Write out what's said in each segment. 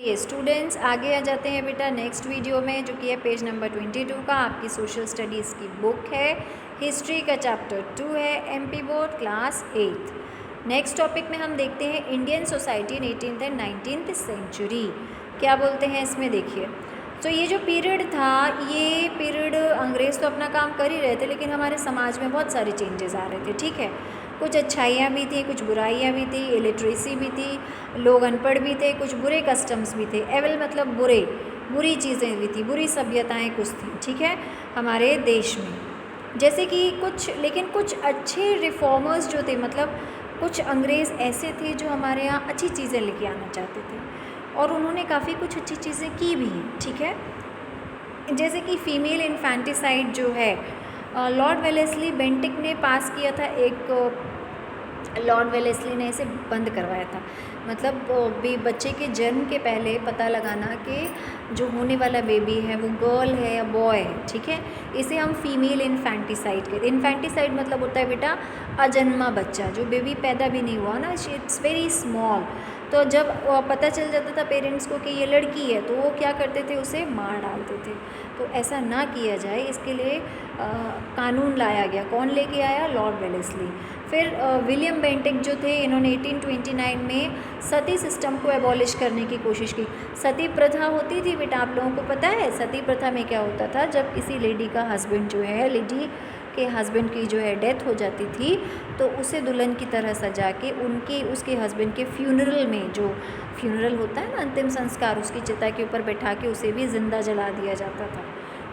ये स्टूडेंट्स आगे आ जाते हैं बेटा नेक्स्ट वीडियो में, जो कि है पेज नंबर 22 का, आपकी सोशल स्टडीज़ की बुक है। हिस्ट्री का चैप्टर 2 है, MP board class 8। Next topic में हम देखते हैं Indian society in 18th and 19th century. क्या बोलते हैं इसमें, देखिए। तो ये जो पीरियड था, ये पीरियड अंग्रेज़ तो अपना काम कर ही रहे थे, लेकिन हमारे समाज में बहुत सारे चेंजेस आ रहे थे, ठीक है। कुछ अच्छाइयाँ भी थी, कुछ बुराइयाँ भी थी, इलिटरेसी भी थी, लोग अनपढ़ भी थे, कुछ बुरे कस्टम्स भी थे। एवल मतलब बुरी चीज़ें भी थी, बुरी सभ्यताएं कुछ थी, ठीक है, हमारे देश में। जैसे कि कुछ अच्छे रिफॉर्मर्स जो थे, मतलब कुछ अंग्रेज़ ऐसे थे जो हमारे यहाँ अच्छी चीज़ें लेके आना चाहते थे, और उन्होंने काफ़ी कुछ अच्छी चीज़ें की भी हैं, ठीक है। जैसे कि फ़ीमेल इन्फेंटिसाइड जो है, लॉर्ड वेलेस्ली बेंटिक ने पास किया था लॉर्ड वेलेस्ली ने इसे बंद करवाया था। मतलब बच्चे के जन्म के पहले पता लगाना कि जो होने वाला बेबी है वो गर्ल है या बॉय है, ठीक है। इसे हम फीमेल इन्फेंटिसाइड कहते हैं। इन्फेंटिसाइड मतलब होता है बेटा अजन्मा बच्चा, जो बेबी पैदा भी नहीं हुआ ना, इट्स वेरी स्मॉल। तो जब पता चल जाता था पेरेंट्स को कि ये लड़की है, तो वो क्या करते थे, उसे मार डालते थे। तो ऐसा ना किया जाए, इसके लिए कानून लाया गया। कौन लेके आया? Lord Wellesley. फिर विलियम बेंटिक जो थे, इन्होंने 1829 में सती सिस्टम को एबॉलिश करने की कोशिश की। सती प्रथा होती थी बेटा, आप लोगों को पता है सती प्रथा में क्या होता था? जब किसी लेडी का हस्बैंड जो है, लेडी के हस्बैंड की जो है डेथ हो जाती थी, तो उसे दुल्हन की तरह सजा के उसके हस्बैंड के फ्यूनरल में, जो फ्यूनरल होता है ना, अंतिम संस्कार, उसकी चिता के ऊपर बैठा के उसे भी ज़िंदा जला दिया जाता था।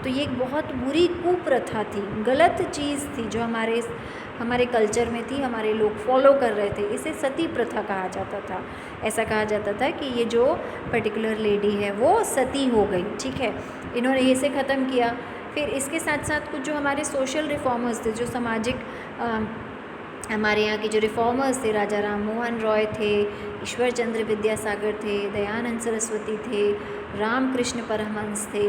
तो ये एक बहुत बुरी कुप्रथा थी, गलत चीज़ थी, जो हमारे कल्चर में थी, हमारे लोग फॉलो कर रहे थे। इसे सती प्रथा कहा जाता था। ऐसा कहा जाता था कि ये जो पर्टिकुलर लेडी है वो सती हो गई, ठीक है। इन्होंने इसे ख़त्म किया। फिर इसके साथ साथ कुछ जो हमारे सोशल रिफॉर्मर्स थे, जो सामाजिक हमारे यहाँ के जो रिफॉर्मर्स थे, राजा राम मोहन रॉय थे, ईश्वर चंद्र विद्यासागर थे, दयानंद सरस्वती थे, रामकृष्ण परमहंस थे।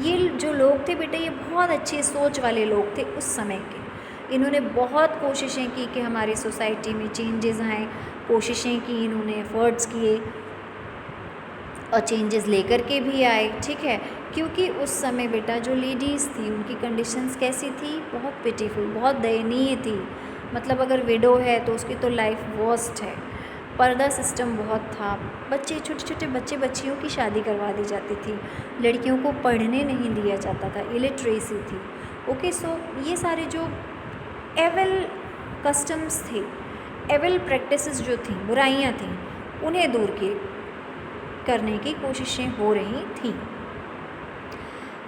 ये जो लोग थे बेटा, ये बहुत अच्छे सोच वाले लोग थे उस समय के। इन्होंने बहुत कोशिशें की कि हमारी सोसाइटी में चेंजेस आएँ, कोशिशें की, इन्होंने एफर्ट्स किए और चेंजेस लेकर के भी आए, ठीक है। क्योंकि उस समय बेटा जो लेडीज़ थी, उनकी कंडीशंस कैसी थी? बहुत पिटीफुल, बहुत दयनीय थी। मतलब अगर विडो है तो उसकी तो लाइफ वर्स्ट है। पर्दा सिस्टम बहुत था, छोटे छोटे बच्चियों की शादी करवा दी जाती थी, लड़कियों को पढ़ने नहीं दिया जाता था, इलिटरेसी थी। ओके, सो ये सारे जो एवल कस्टम्स थे, एवल प्रैक्टिसेस जो थी, बुराइयाँ थीं, उन्हें दूर करने की कोशिशें हो रही थीं।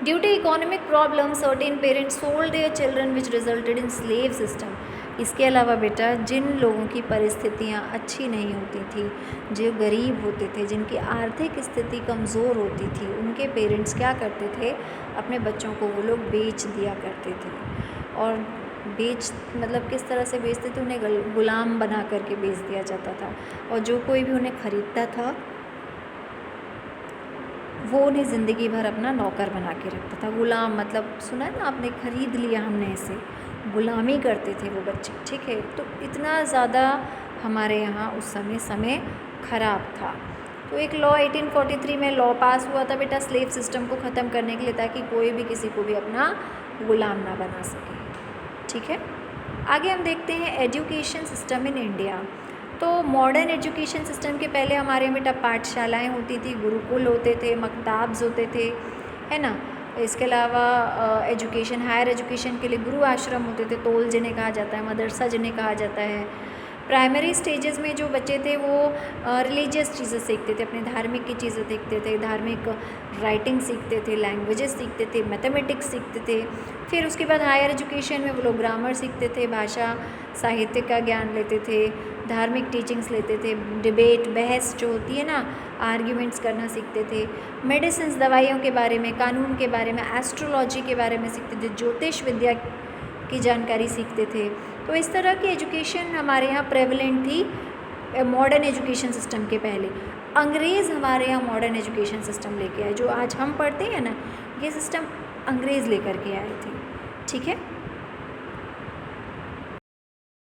Due to economic problem, certain parents sold their children which resulted in slave system. इसके अलावा बेटा जिन लोगों की परिस्थितियाँ अच्छी नहीं होती थी, जो गरीब होते थे, जिनकी आर्थिक स्थिति कमज़ोर होती थी, उनके पेरेंट्स क्या करते थे? अपने बच्चों को वो लोग बेच दिया करते थे। और मतलब किस तरह से बेचते थे? उन्हें गुलाम बना करके बेच दिया जाता था। और जो कोई भी उन्हें ख़रीदता था, वो उन्हें ज़िंदगी भर अपना नौकर बना के रखता था। गुलाम मतलब सुना है ना आपने, ख़रीद लिया हमने इसे, गुलामी करते थे वो बच्चे, ठीक है। तो इतना ज़्यादा हमारे यहाँ उस समय ख़राब था। तो एक लॉ 1843 में लॉ पास हुआ था बेटा, स्लेव सिस्टम को ख़त्म करने के लिए, ताकि कोई भी किसी को भी अपना गुलाम ना बना सके, ठीक है। आगे हम देखते हैं एजुकेशन सिस्टम इन इंडिया। तो मॉडर्न एजुकेशन सिस्टम के पहले हमारे यहाँ बेटा पाठशालाएँ होती थी, गुरुकुल होते थे, मकताब्स होते थे, है ना। इसके अलावा हायर एजुकेशन के लिए गुरु आश्रम होते थे, तोल जिन्हें कहा जाता है, मदरसा जिन्हें कहा जाता है। प्राइमरी स्टेजेस में जो बच्चे थे वो रिलीजियस चीज़ें सीखते थे, अपने धार्मिक की चीज़ें सीखते थे, धार्मिक राइटिंग सीखते थे, लैंग्वेजेस सीखते थे, मैथमेटिक्स सीखते थे। फिर उसके बाद हायर एजुकेशन में वो लोग ग्रामर सीखते थे, भाषा साहित्य का ज्ञान लेते थे, धार्मिक टीचिंग्स लेते थे, डिबेट बहस जो होती है ना, आर्ग्यूमेंट्स करना सीखते थे, मेडिसिन्स दवाइयों के बारे में, कानून के बारे में, एस्ट्रोलॉजी के बारे में सीखते थे, ज्योतिष विद्या की जानकारी सीखते थे। तो इस तरह की एजुकेशन हमारे यहाँ प्रेवलेंट थी मॉडर्न एजुकेशन सिस्टम के पहले। अंग्रेज़ हमारे यहाँ मॉडर्न एजुकेशन सिस्टम लेके आए, जो आज हम पढ़ते हैं ना, ये सिस्टम अंग्रेज़ लेकर के आए थे, ठीक है।